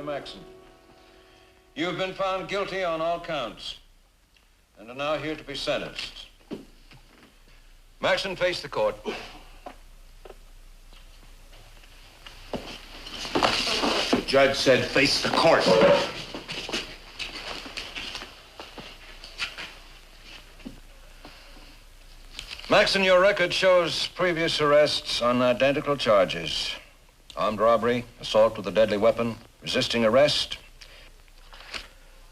Charlie Maxon. You've been found guilty on all counts and are now here to be sentenced. Maxon, face the court. The judge said face the court. Maxon, your record shows previous arrests on identical charges. Armed robbery, assault with a deadly weapon, resisting arrest.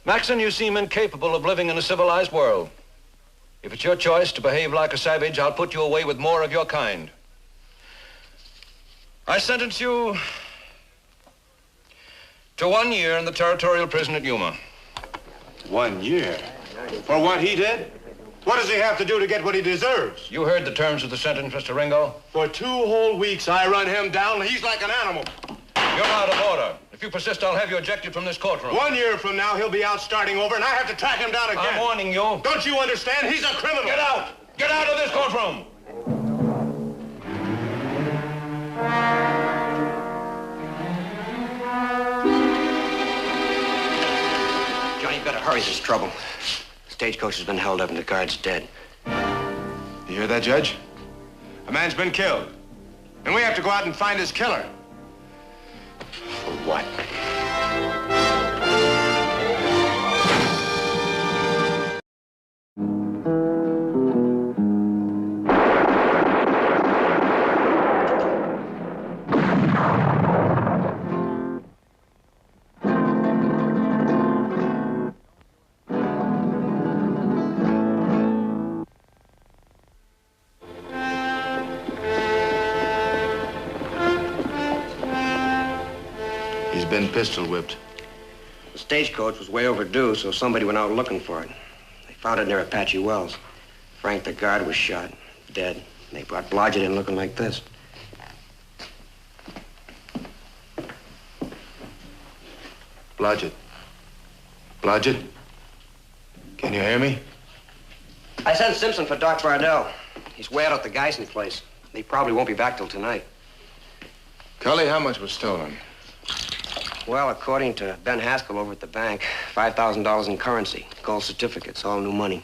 Maxon, you seem incapable of living in a civilized world. If it's your choice to behave like a savage, I'll put you away with more of your kind. I sentence you to 1 year in the territorial prison at Yuma. 1 year? For what he did? What does he have to do to get what he deserves? You heard the terms of the sentence, Mr. Ringo. For 2 whole weeks, I run him down. He's like an animal. You're out of order. If you persist, I'll have you ejected from this courtroom. 1 year from now, he'll be out starting over, and I have to track him down again. I'm warning you. Don't you understand? He's a criminal. Get out! Get out of this courtroom! Johnny, you better hurry. There's trouble. Stagecoach has been held up and the guard's dead. You hear that, Judge? A man's been killed. And we have to go out and find his killer. For what? Been pistol whipped. The stagecoach was way overdue, so somebody went out looking for it. They found it near Apache Wells. Frank, the guard, was shot, dead. They brought Blodgett in looking like this. Blodgett. Blodgett? Can you hear me? I sent Simpson for Doc Bardell. He's way out at the Geisen place. He probably won't be back till tonight. Cully, how much was stolen? Well, according to Ben Haskell over at the bank, $5,000 in currency, gold certificates, all new money.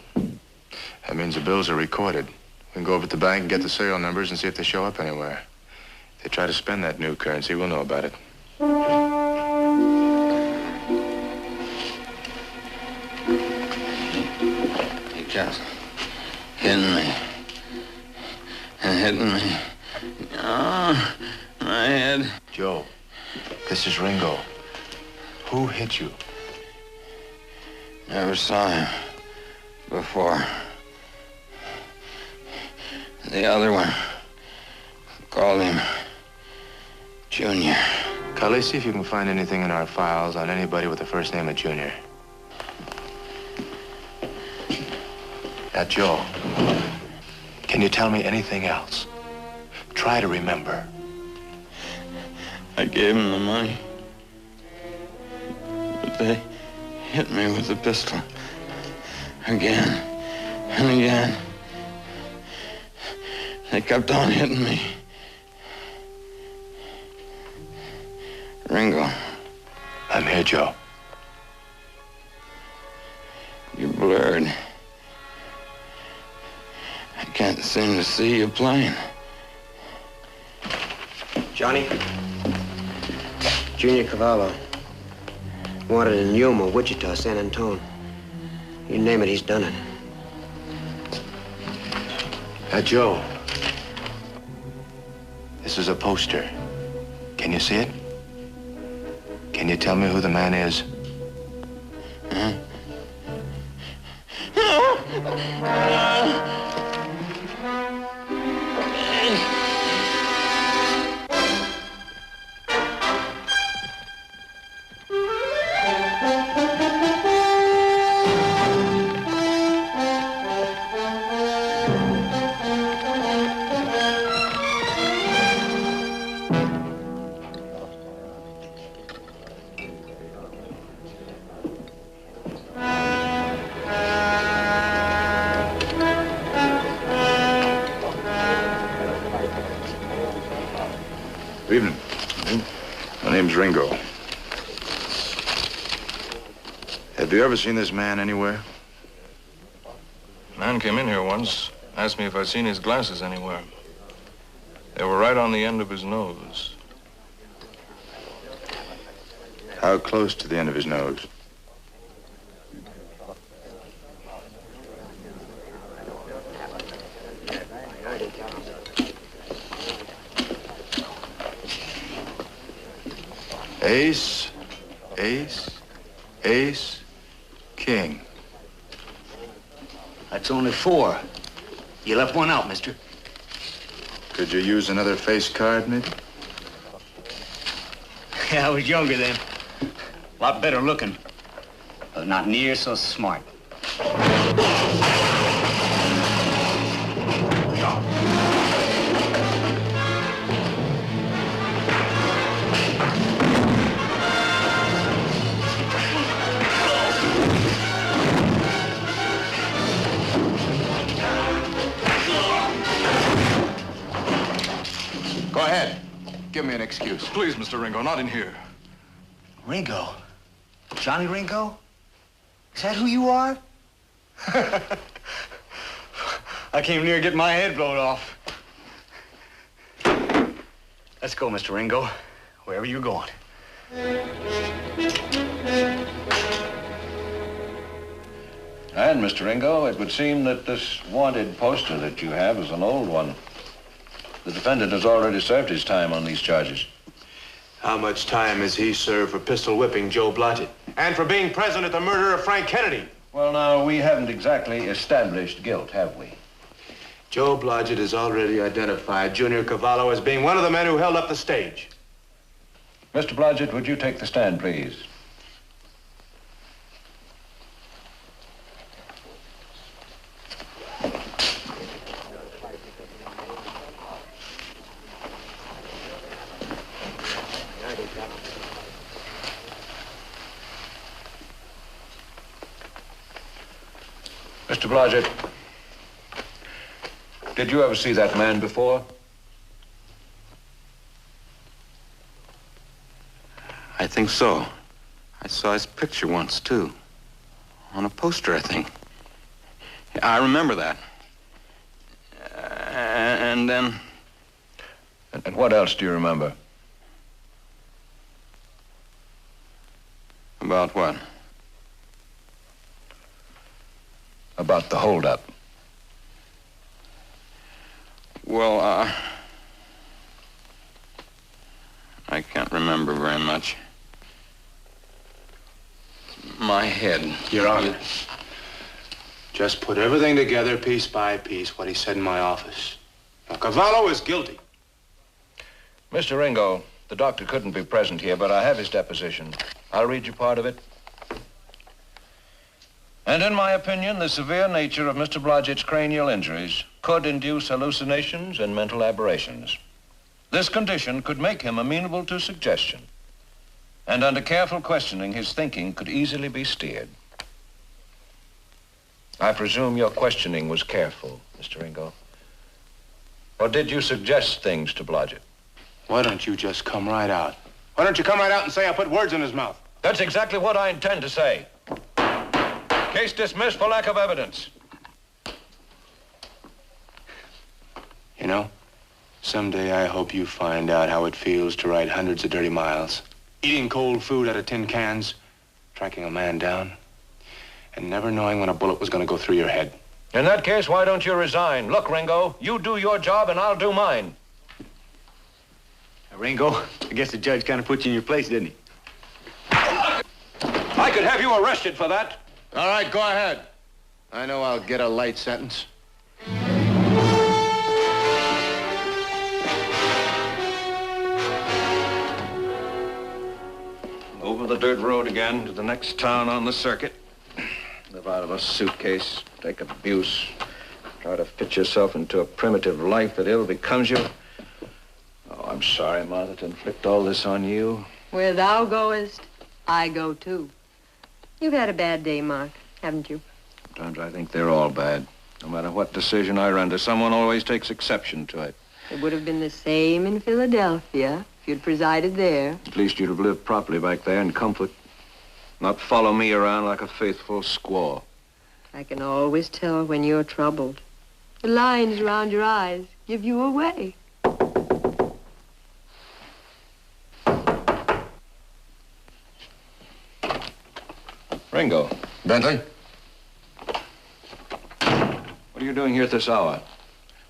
That means the bills are recorded. We can go over to the bank and get the serial numbers and see if they show up anywhere. If they try to spend that new currency, we'll know about it. He kept hitting me. And hitting me. Oh, my head. Joe, this is Ringo. Who hit you? Never saw him before. The other one called him Junior. Cully, see if you can find anything in our files on anybody with the first name of Junior. Now, Joe, can you tell me anything else? Try to remember. I gave him the money. But they hit me with a pistol. Again and again. They kept on hitting me. Ringo. I'm here, Joe. You're blurred. I can't seem to see you plain. Johnny? Junior Cavallo. Wanted in Yuma, Wichita, San Antonio. You name it, he's done it. Joe. This is a poster. Can you see it? Can you tell me who the man is? Huh? Good evening. My name's Ringo. Have you ever seen this man anywhere? Man came in here once, asked me if I'd seen his glasses anywhere. They were right on the end of his nose. How close to the end of his nose? Ace, ace, ace, king. That's only 4. You left one out, mister. Could you use another face card, maybe? Yeah, I was younger then. A lot better looking, but not near so smart. Go ahead. Give me an excuse. Please, Mr. Ringo, not in here. Ringo? Johnny Ringo? Is that who you are? I came near getting my head blown off. Let's go, Mr. Ringo, wherever you're going. And, Mr. Ringo, it would seem that this wanted poster that you have is an old one. The defendant has already served his time on these charges. How much time has he served for pistol whipping Joe Blodgett? And for being present at the murder of Frank Kennedy? Well, now, we haven't exactly established guilt, have we? Joe Blodgett has already identified Junior Cavallo as being one of the men who held up the stage. Mr. Blodgett, would you take the stand, please? Mr. Blodgett, did you ever see that man before? I think so. I saw his picture once, too. On a poster, I think. I remember that. And then... And what else do you remember? About what? About the holdup. Well, I can't remember very much. My head. Your Honor, just put everything together piece by piece, what he said in my office. Now, Cavallo is guilty. Mr. Ringo, the doctor couldn't be present here, but I have his deposition. I'll read you part of it. And in my opinion, the severe nature of Mr. Blodgett's cranial injuries could induce hallucinations and mental aberrations. This condition could make him amenable to suggestion. And under careful questioning, his thinking could easily be steered. I presume your questioning was careful, Mr. Ringo. Or did you suggest things to Blodgett? Why don't you just come right out? Why don't you come right out and say I put words in his mouth? That's exactly what I intend to say. Case dismissed for lack of evidence. You know, someday I hope you find out how it feels to ride hundreds of dirty miles, eating cold food out of tin cans, tracking a man down, and never knowing when a bullet was going to go through your head. In that case, why don't you resign? Look, Ringo, you do your job and I'll do mine. Ringo, I guess the judge kind of put you in your place, didn't he? I could have you arrested for that. All right, go ahead. I know I'll get a light sentence. Over the dirt road again to the next town on the circuit. Live out of a suitcase, take abuse, try to fit yourself into a primitive life that ill becomes you. Oh, I'm sorry, Martha, to inflict all this on you. Where thou goest, I go too. You've had a bad day, Mark, haven't you? Sometimes I think they're all bad. No matter what decision I render, someone always takes exception to it. It would have been the same in Philadelphia if you'd presided there. At least you'd have lived properly back there in comfort. not follow me around like a faithful squaw. I can always tell when you're troubled. The lines around your eyes give you away. Ringo, Bentley? what are you doing here at this hour?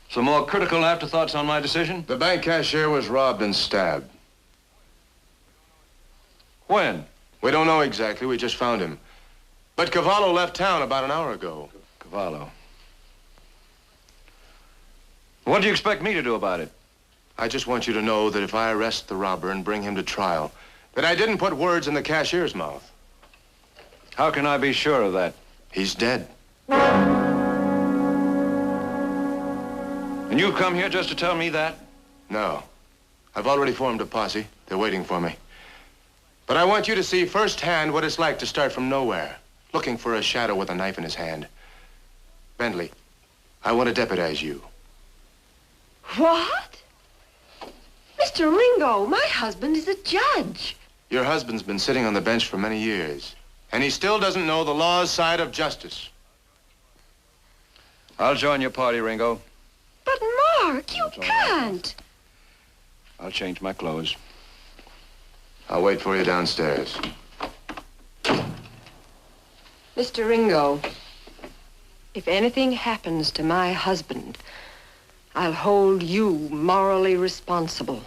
Some more critical afterthoughts on my decision? The bank cashier was robbed and stabbed. When? We don't know exactly. We just found him. But Cavallo left town about an hour ago. Cavallo. What do you expect me to do about it? I just want you to know that if I arrest the robber and bring him to trial, that I didn't put words in the cashier's mouth. How can I be sure of that? He's dead. And you've come here just to tell me that? No. I've already formed a posse. They're waiting for me. But I want you to see firsthand what it's like to start from nowhere, looking for a shadow with a knife in his hand. Bentley, I want to deputize you. What? Mr. Ringo, my husband is a judge. Your husband's been sitting on the bench for many years, and he still doesn't know the law's side of justice. I'll join your party, Ringo. But, Mark, you can't. I'll change my clothes. I'll wait for you downstairs. Mr. Ringo, if anything happens to my husband, I'll hold you morally responsible.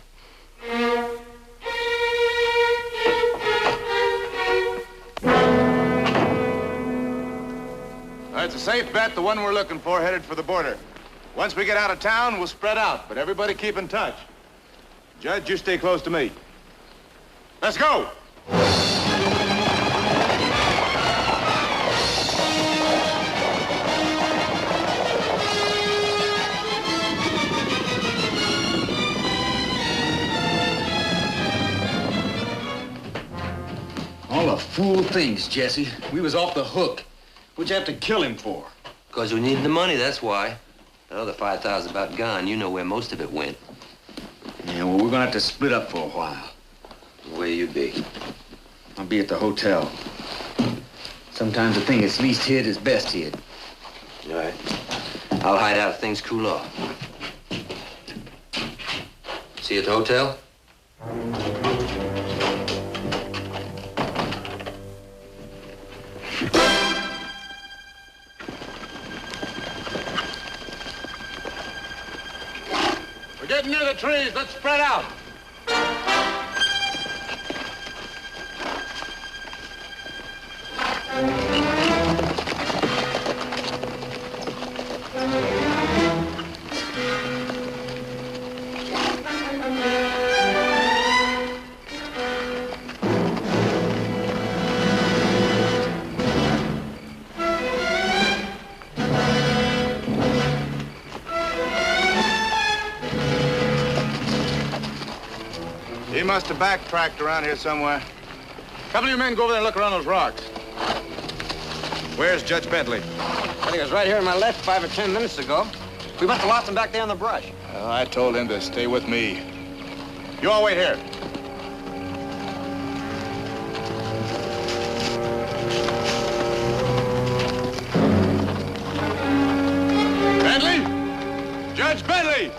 It's a safe bet, the one we're looking for headed for the border. Once we get out of town, we'll spread out, but everybody keep in touch. Judge, you stay close to me. Let's go! All the fool things, Jesse. We was off the hook. What'd you have to kill him for? Because we needed the money, that's why. That other 5,000 about gone. You know where most of it went. Yeah, well, we're gonna have to split up for a while. Where you be? I'll be at the hotel. Sometimes the thing that's least hid is best hid. All right. I'll hide out if things cool off. See you at the hotel? We're getting near the trees. Let's spread out. He must have backtracked around here somewhere. A couple of you men go over there and look around those rocks. Where's Judge Bentley? I think it was right here on my left 5 or 10 minutes ago. We must have lost him back there in the brush. I told him to stay with me. You all wait here. Bentley! Judge Bentley!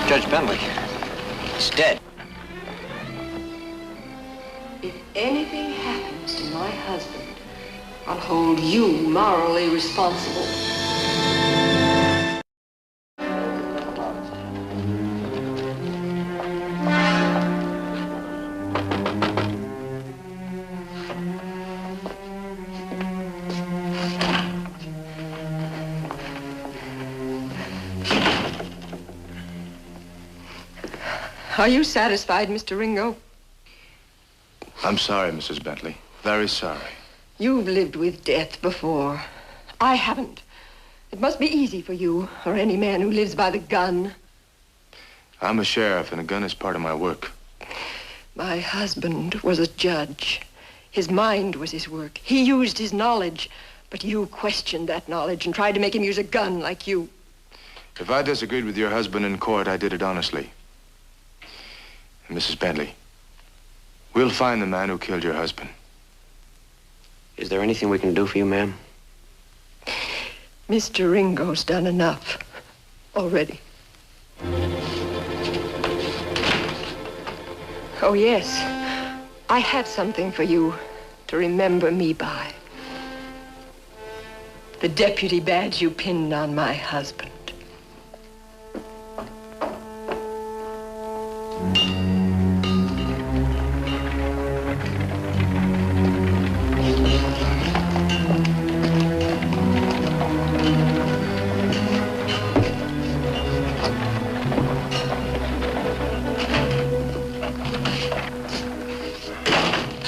Judge Bentley. He's dead. If anything happens to my husband, I'll hold you morally responsible. Are you satisfied, Mr. Ringo? I'm sorry, Mrs. Bentley. Very sorry. You've lived with death before. I haven't. It must be easy for you, or any man who lives by the gun. I'm a sheriff, and a gun is part of my work. My husband was a judge. His mind was his work. He used his knowledge, but you questioned that knowledge and tried to make him use a gun like you. If I disagreed with your husband in court, I did it honestly. And Mrs. Bentley, we'll find the man who killed your husband. Is there anything we can do for you, ma'am? Mr. Ringo's done enough already. Oh, yes. I have something for you to remember me by. The deputy badge you pinned on my husband.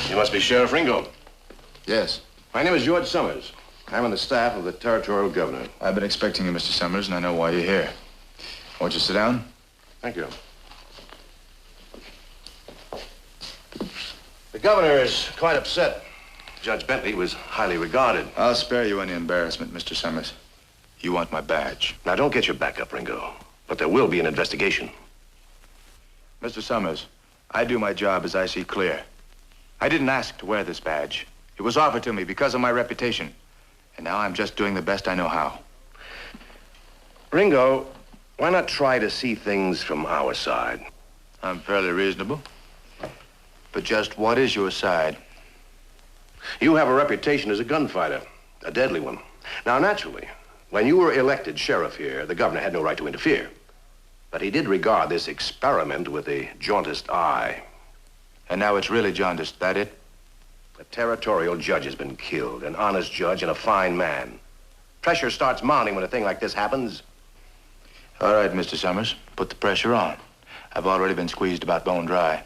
You must be Sheriff Ringo. Yes. My name is George Summers. I'm on the staff of the territorial governor. I've been expecting you, Mr. Summers, and I know why you're here. Won't you sit down? Thank you. The governor is quite upset. Judge Bentley was highly regarded. I'll spare you any embarrassment, Mr. Summers. You want my badge. Now, don't get your back up, Ringo. But there will be an investigation. Mr. Summers, I do my job as I see clear. I didn't ask to wear this badge. It was offered to me because of my reputation. And now I'm just doing the best I know how. Ringo, why not try to see things from our side? I'm fairly reasonable. But just what is your side? You have a reputation as a gunfighter, a deadly one. Now, naturally, when you were elected sheriff here, the governor had no right to interfere. But he did regard this experiment with a jaundiced eye. And now it's really jaundiced, that it? A territorial judge has been killed, an honest judge and a fine man. Pressure starts mounting when a thing like this happens. All right, Mr. Summers, put the pressure on. I've already been squeezed about bone dry.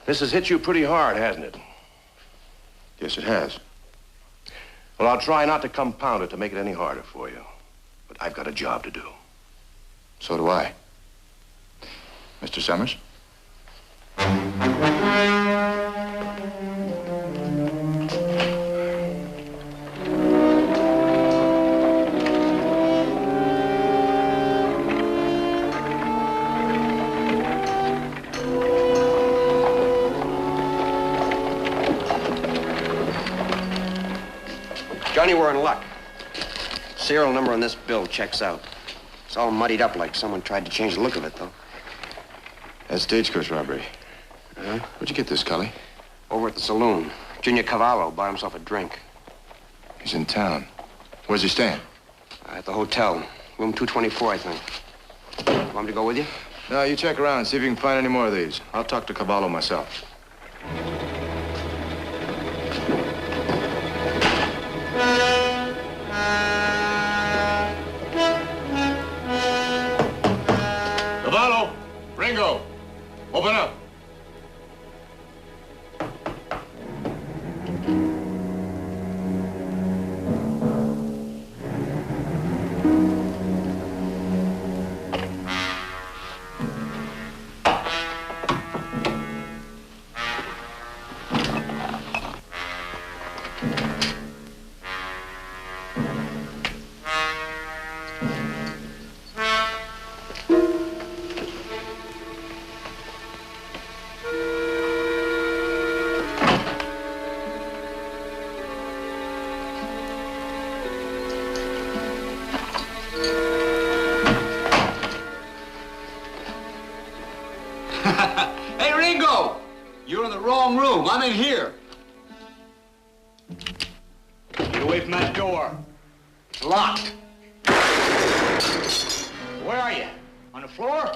This has hit you pretty hard, hasn't it? Yes, it has. Well, I'll try not to compound it to make it any harder for you. But I've got a job to do. So do I. Mr. Summers? Johnny, we're in luck. Serial number on this bill checks out. It's all muddied up like someone tried to change the look of it, though. That stagecoach robbery. Where'd you get this, Cully? Over at the saloon. Junior Cavallo bought himself a drink. He's in town. Where's he staying? At the hotel. Room 224, I think. Want me to go with you? No, you check around, see if you can find any more of these. I'll talk to Cavallo myself. Cavallo! Ringo! Open up! Hey, Ringo! You're in the wrong room. I'm in here. Get away from that door. It's locked. Where are you? On the floor?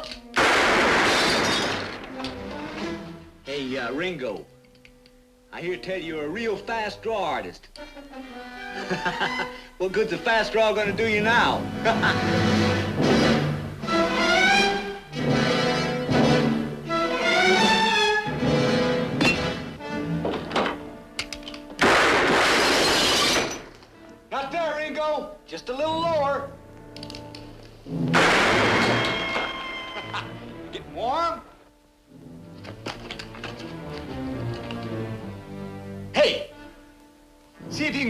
Hey, Ringo. I hear tell you're a real fast draw artist. What good's a fast draw gonna do you now? Not there, Ringo. Just a little lower.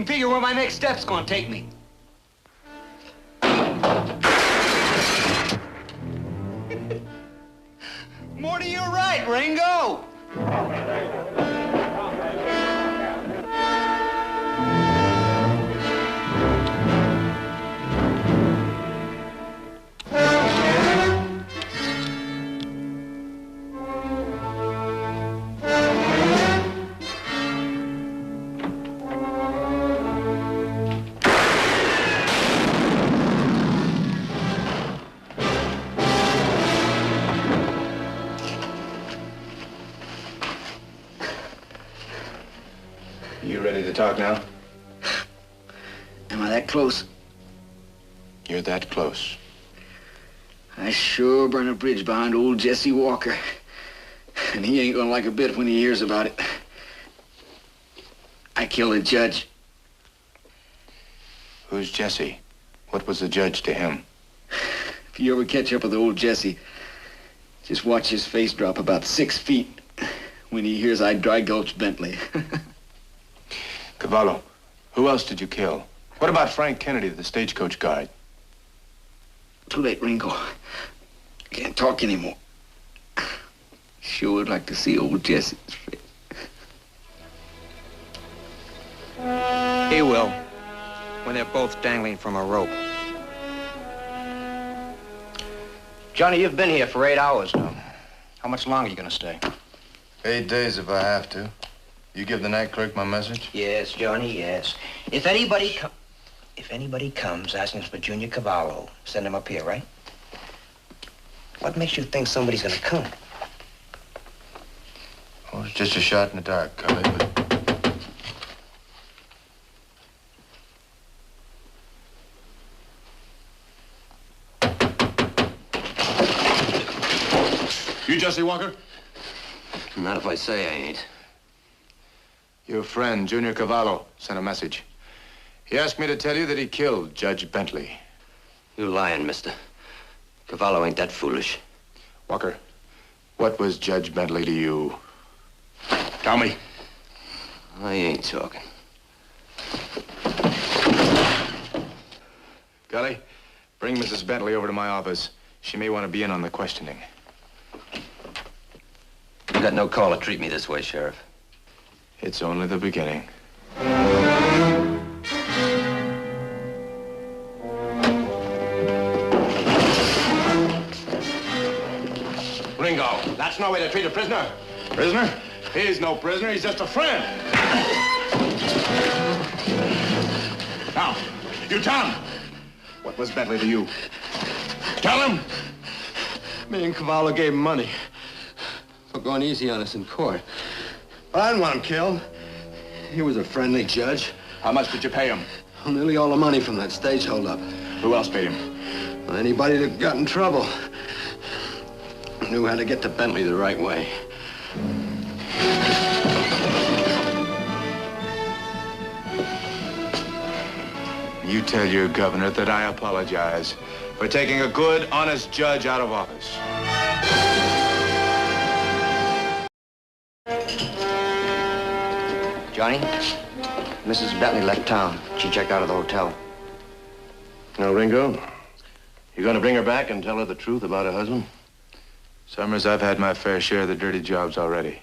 even figure where my next step's gonna take me. Morty, you're right, Ringo! You ready to talk now? Am I that close? You're that close. I sure burn a bridge behind old Jesse Walker. And he ain't gonna like a bit when he hears about it. I killed a judge. Who's Jesse? What was the judge to him? If you ever catch up with old Jesse, just watch his face drop about 6 feet when he hears I dry gulch Bentley. Cavallo, who else did you kill? What about Frank Kennedy, the stagecoach guard? Too late, Ringo. I can't talk anymore. Sure would like to see old Jesse's face. He will, when they're both dangling from a rope. Johnny, you've been here for 8 hours now. How much longer are you gonna stay? 8 days if I have to. You give the night clerk my message? Yes, Johnny, yes. If anybody comes asking for Junior Cavallo, send him up here, right? What makes you think somebody's gonna come? Oh, it's just a shot in the dark, Cully, but... You Jesse Walker? Not if I say I ain't. Your friend, Junior Cavallo, sent a message. He asked me to tell you that he killed Judge Bentley. You lying, mister. Cavallo ain't that foolish. Walker, what was Judge Bentley to you? Tell me. I ain't talking. Gully, bring Mrs. Bentley over to my office. She may want to be in on the questioning. You got no call to treat me this way, Sheriff. It's only the beginning. Ringo, that's no way to treat a prisoner. Prisoner? He's no prisoner. He's just a friend. Now, you tell him. What was Bentley to you? Tell him. Me and Cavallo gave him money for going easy on us in court. But I didn't want him killed. He was a friendly judge. How much did you pay him? Well, nearly all the money from that stage holdup. Who else paid him? Well, anybody that got in trouble knew how to get to Bentley the right way. You tell your governor that I apologize for taking a good, honest judge out of office. Johnny, Mrs. Bentley left town. She checked out of the hotel. Now, Ringo, you gonna bring her back and tell her the truth about her husband? Summers, I've had my fair share of the dirty jobs already.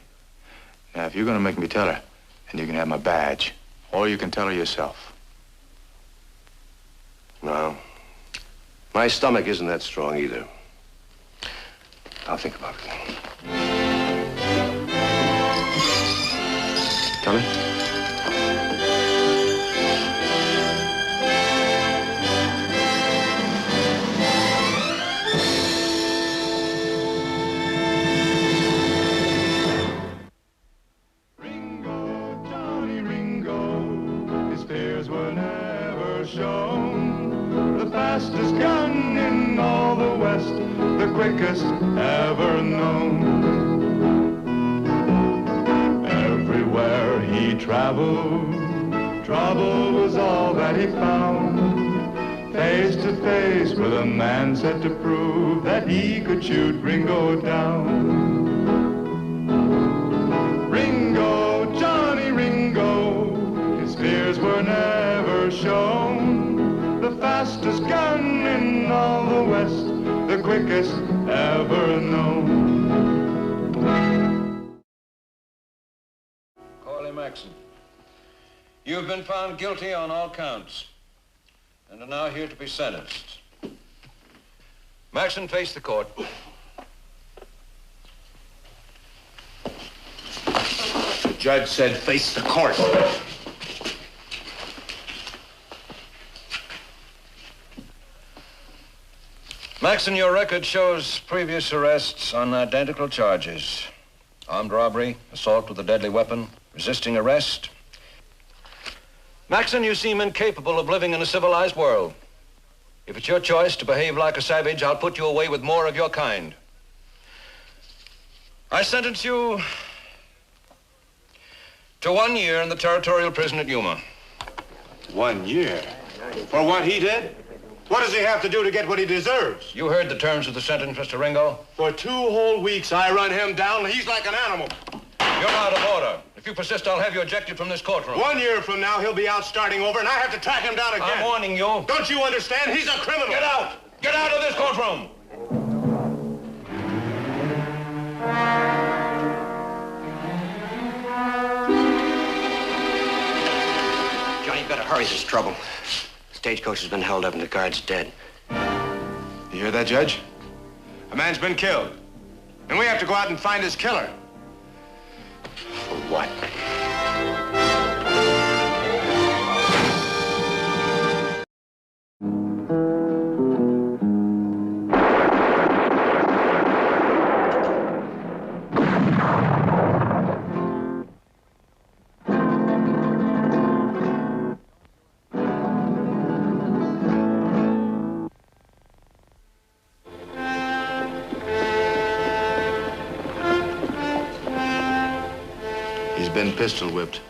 Now, if you're gonna make me tell her, then you can have my badge, or you can tell her yourself. No. My stomach isn't that strong either. I'll think about it. Tommy? Ringo, Johnny Ringo, his fears were never shown. The fastest gun in all the West, the quickest ever known. Everywhere he traveled, trouble was all that he found. Face to face with a man set to prove that he could shoot Ringo down. Ringo, Johnny Ringo, his fears were never shown. The fastest gun in all the West, the quickest ever known. Corley Maxon, you've been found guilty on all counts and are now here to be sentenced. Maxon, face the court. The judge said face the court. Maxon, your record shows previous arrests on identical charges. Armed robbery, assault with a deadly weapon, resisting arrest. Maxon, you seem incapable of living in a civilized world. If it's your choice to behave like a savage, I'll put you away with more of your kind. I sentence you to 1 year in the territorial prison at Yuma. 1 year? For what he did? What does he have to do to get what he deserves? You heard the terms of the sentence, Mr. Ringo. For 2 whole weeks, I run him down. He's like an animal. You're out of order. If you persist, I'll have you ejected from this courtroom. 1 year from now, he'll be out starting over, and I have to track him down again. I'm warning you. Don't you understand? He's a criminal. Get out! Get out of this courtroom! Johnny, you better hurry. There's trouble. Stagecoach has been held up and the guard's dead. You hear that, Judge? A man's been killed. And we have to go out and find his killer. For what? He's been pistol whipped.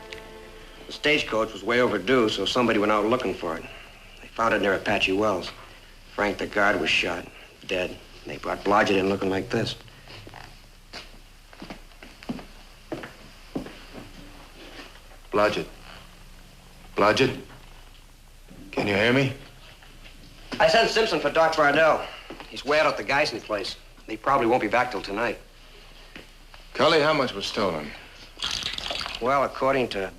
The stagecoach was way overdue, so somebody went out looking for it. They found it near Apache Wells. Frank, the guard, was shot, dead. They brought Blodgett in looking like this. Blodgett. Blodgett? Can you hear me? I sent Simpson for Doc Bardell. He's way out at the Geisen place. He probably won't be back till tonight. Cully, how much was stolen? Well, according to